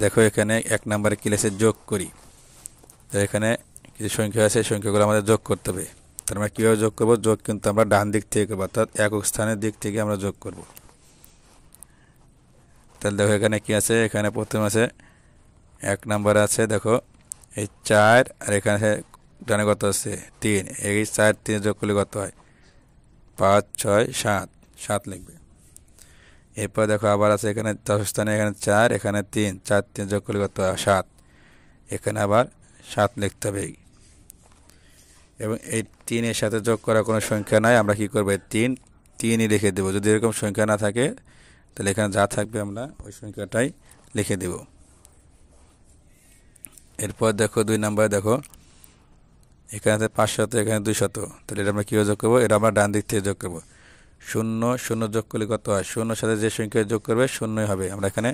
দেখো এখানে 1 নম্বরে কি লিখেছে যোগ করি। তো এখানে কিছু সংখ্যা আছে, সংখ্যাগুলো আমাদের যোগ করতে হবে। তার আমরা কীভাবে যোগ করব? যোগ কিন্তু আমরা ডান দিক থেকে করবো, অর্থাৎ একক স্থানের দিক থেকে আমরা যোগ করব। তাহলে দেখো এখানে কি আছে, এখানে প্রথম আছে 1 নম্বরে আছে দেখো এই 4, আর এখানে ডানে কত আছে 3। এই 4 3 যোগ করলে কত হয়? 5 6 7, 7 লিখবে। এরপর দেখো আবার আছে এখানে দশম স্থানে এখানে 4, এখানে 3, 4 3 যোগ করলে কত হয়? 7। এখানে আবার 7 লিখতে হবে। এবং এই 3 এর সাথে যোগ করা কোনো সংখ্যা নাই, আমরা কি করব? 3 3ই লিখে দেব। যদি এরকম সংখ্যা না থাকে তাহলে এখানে যা থাকবে আমরা ওই সংখ্যাটাই লিখে দেব। এরপর দেখো 2 নম্বরে দেখো এখানে আছে 500, এখানে 200। তাহলে এটা আমরা কীভাবে যোগ করবো? এটা আমরা ডান দিক থেকে যোগ করবো। 0 0 যোগ করলে কত হয়? 0 সাথে যে সংখ্যা যোগ করবে 0ই হবে, আমরা এখানে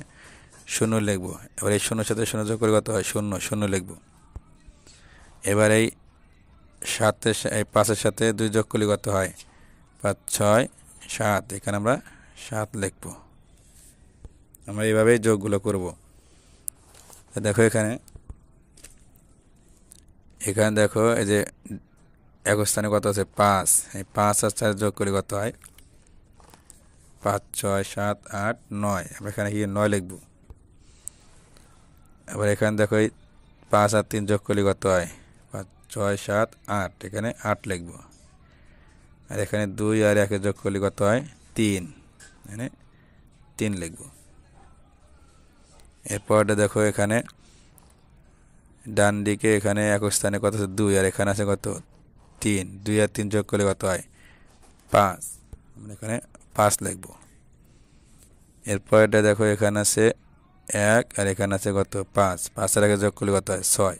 0 লিখবো। এবার এই 0 সাথে 0 যোগ করলে কত হয়? 0 0 লিখবো। এবার এই 5-এর সাথে 2 যোগ করলে কত হয়? 5 6 7, এখানে আমরা 7 লিখবো। আমরা এইভাবেই যোগগুলো করব। দেখো এখানে দেখো এই যে এক স্থানে কত আছে? 5। এই 5 আর 4 যোগ করলে কত হয়? 5 6 7 8 9, আমরা এখানে কি 9 লিখবো। আবার এখানে দেখো এই 5 আর 3 যোগ করলে কত হয়? 5 6 7 8, এখানে 8 লিখবো। আর এখানে 2 আর 1 যোগ করলে কত হয়? 3, এখানে 3 লিখবো। এরপরটা দেখো এখানে ডান দিকে এখানে এক স্থানে কত আছে? 2, আর এখানে আছে কত? 3। 2 আর 3 যোগ করলে কত হয়? 5, আমরা এখানে 5 লিখবো। এরপরটা দেখো এখানে আছে 1, আর এখানে আছে কত? 5। 5 আর 1 যোগ করলে কত হয়? 6,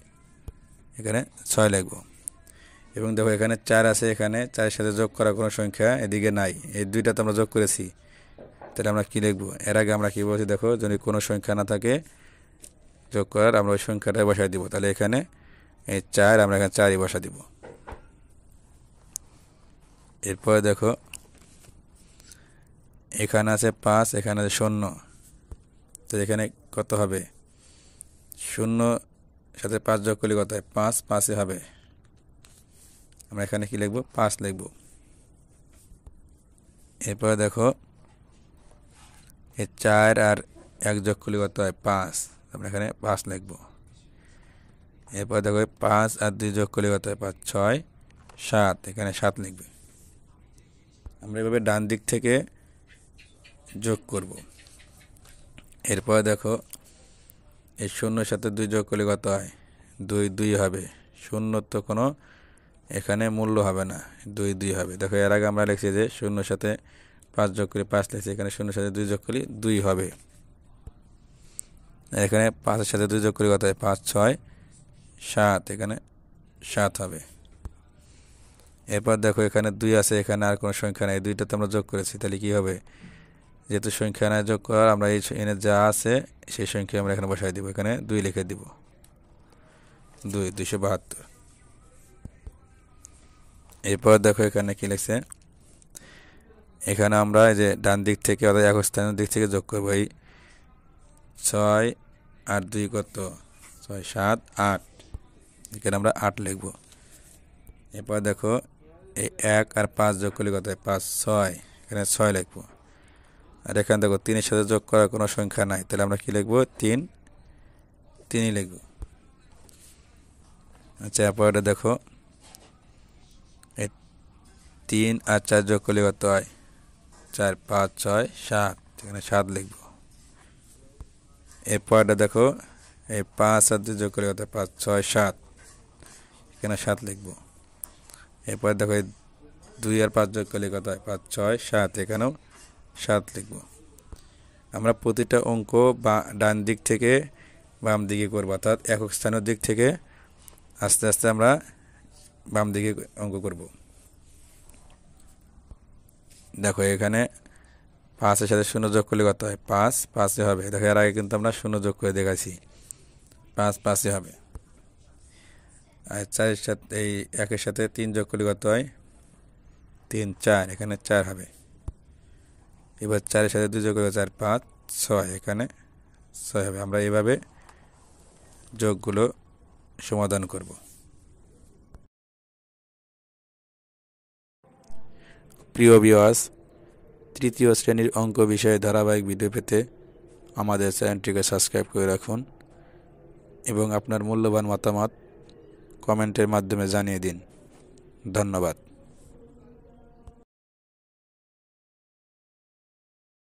এখানে 6 লিখবো। এবং দেখো এখানে 4 আছে, এখানে 4 এর সাথে যোগ করা কোনো সংখ্যা এদিকে নাই। এই দুইটা তো আমরা যোগ করেছি, তাহলে আমরা কি লিখবো? এর আগে আমরা কি বলছি দেখো, যদি কোনো সংখ্যা না থাকে যোগ করার, আমরা ওই সংখ্যাটাই বসাই দিব। তাহলে এখানে এই 4, আমরা এখানে 4ই বসা দিব। এরপরে দেখো এখানে আছে 5, এখানে আছে 0। তো এখানে কত হবে? 0 সাথে 5 যোগ করলে কত হয়? 5 5ই হবে, আমরা এখানে কি লিখবো? 5 লিখবো। এরপরে দেখো এই 4 আর 1 যোগ করলে কত হয়? 5, আমরা এখানে 5 লিখবো। এরপর দেখো 5 আর 2 যোগ করলে কত হয়? 5 6 7, এখানে 7 লিখবে। আমরা এভাবে ডান দিক থেকে যোগ করব। এরপর দেখো এই 0 সাথে 2 যোগ করলে কত হয়? 2 2 হবে। 0 তো কোনো এখানে মূল্য হবে না, 2 2 হবে। দেখো এর আগে আমরা লিখছি যে 0 সাথে 5 যোগ করে 5 লিখছি, এখানে 0 সাথে 2 যোগ করলে 2 হবে। এখানে 5 এর সাথে 2 যোগ করলে কত হয়? 5 6 7, এখানে 7 হবে। এরপর দেখো এখানে 2 আছে, এখানে আর কোনো সংখ্যা নেই, 2টা তো আমরা যোগ করেছি, তাহলে কি হবে? যেহেতু সংখ্যা না যোগ করার, আমরা এই এনে যা আছে সেই সংখ্যা আমরা এখানে বসাই দিব। এখানে 2 লিখে দিব। 2 272। এরপর দেখো এখানে কি লিখছে, এখানে আমরা এই যে ডান দিক থেকে অর্থাৎ এক স্থানের দিক থেকে যোগ করবো। এই 6 আর 2 কত? 6 7 8, এখানে আমরা 8 লিখবো। এরপর দেখো এই 1 আর 5 যোগ করলে কত হয়? 5 6, এখানে 6 লিখবো। আর এখানে দেখো 3 এর সাথে যোগ করার কোনো সংখ্যা নাই, তাহলে আমরা কি লিখবো? 3 3ই লিখবো। আচ্ছা, এরপর এটা দেখো এই 3 আর 4 যোগ করলে কত হয়? 4 5 6 7, এখানে 7 লিখবো। এরপর এটা দেখো এই 5 আর 2 যোগ করলে কত হয়? 5 6 7, এখানে 7 লিখবো। এরপর দেখো এই 2 আর 5 যোগ করলে কত হয়? 5 6 7, এখানেও 7 লিখবো। আমরা প্রতিটা অঙ্ক ডান দিক থেকে বাম দিকে করবো, অর্থাৎ একক স্থানের দিক থেকে আস্তে আস্তে আমরা বাম দিকে অঙ্ক করব। দেখো এখানে 5 এর সাথে 0 যোগ করলে কত হয়? 5 5 হবে। দেখো এর আগে কিন্তু আমরা 0 যোগ করে দেখাইছি, 5 5 হবে। আর 4 এর সাথে এই 1 এর সাথে 3 যোগ করলে কত হয়? 3 4, এখানে 4 হবে। এবার 4 এর সাথে 2 যোগ করলে 4 5 6, এখানে 6 হবে। আমরা এইভাবে যোগগুলো সমাধান করব। প্রিয় ভিউয়ার্স, তৃতীয় শ্রেণীর অঙ্ক বিষয়ে ধারাবাহিক ভিডিও পেতে আমাদের চ্যানেলটিকে সাবস্ক্রাইব করে রাখুন এবং আপনার মূল্যবান মতামত কমেন্টের মাধ্যমে জানিয়ে দিন। ধন্যবাদ।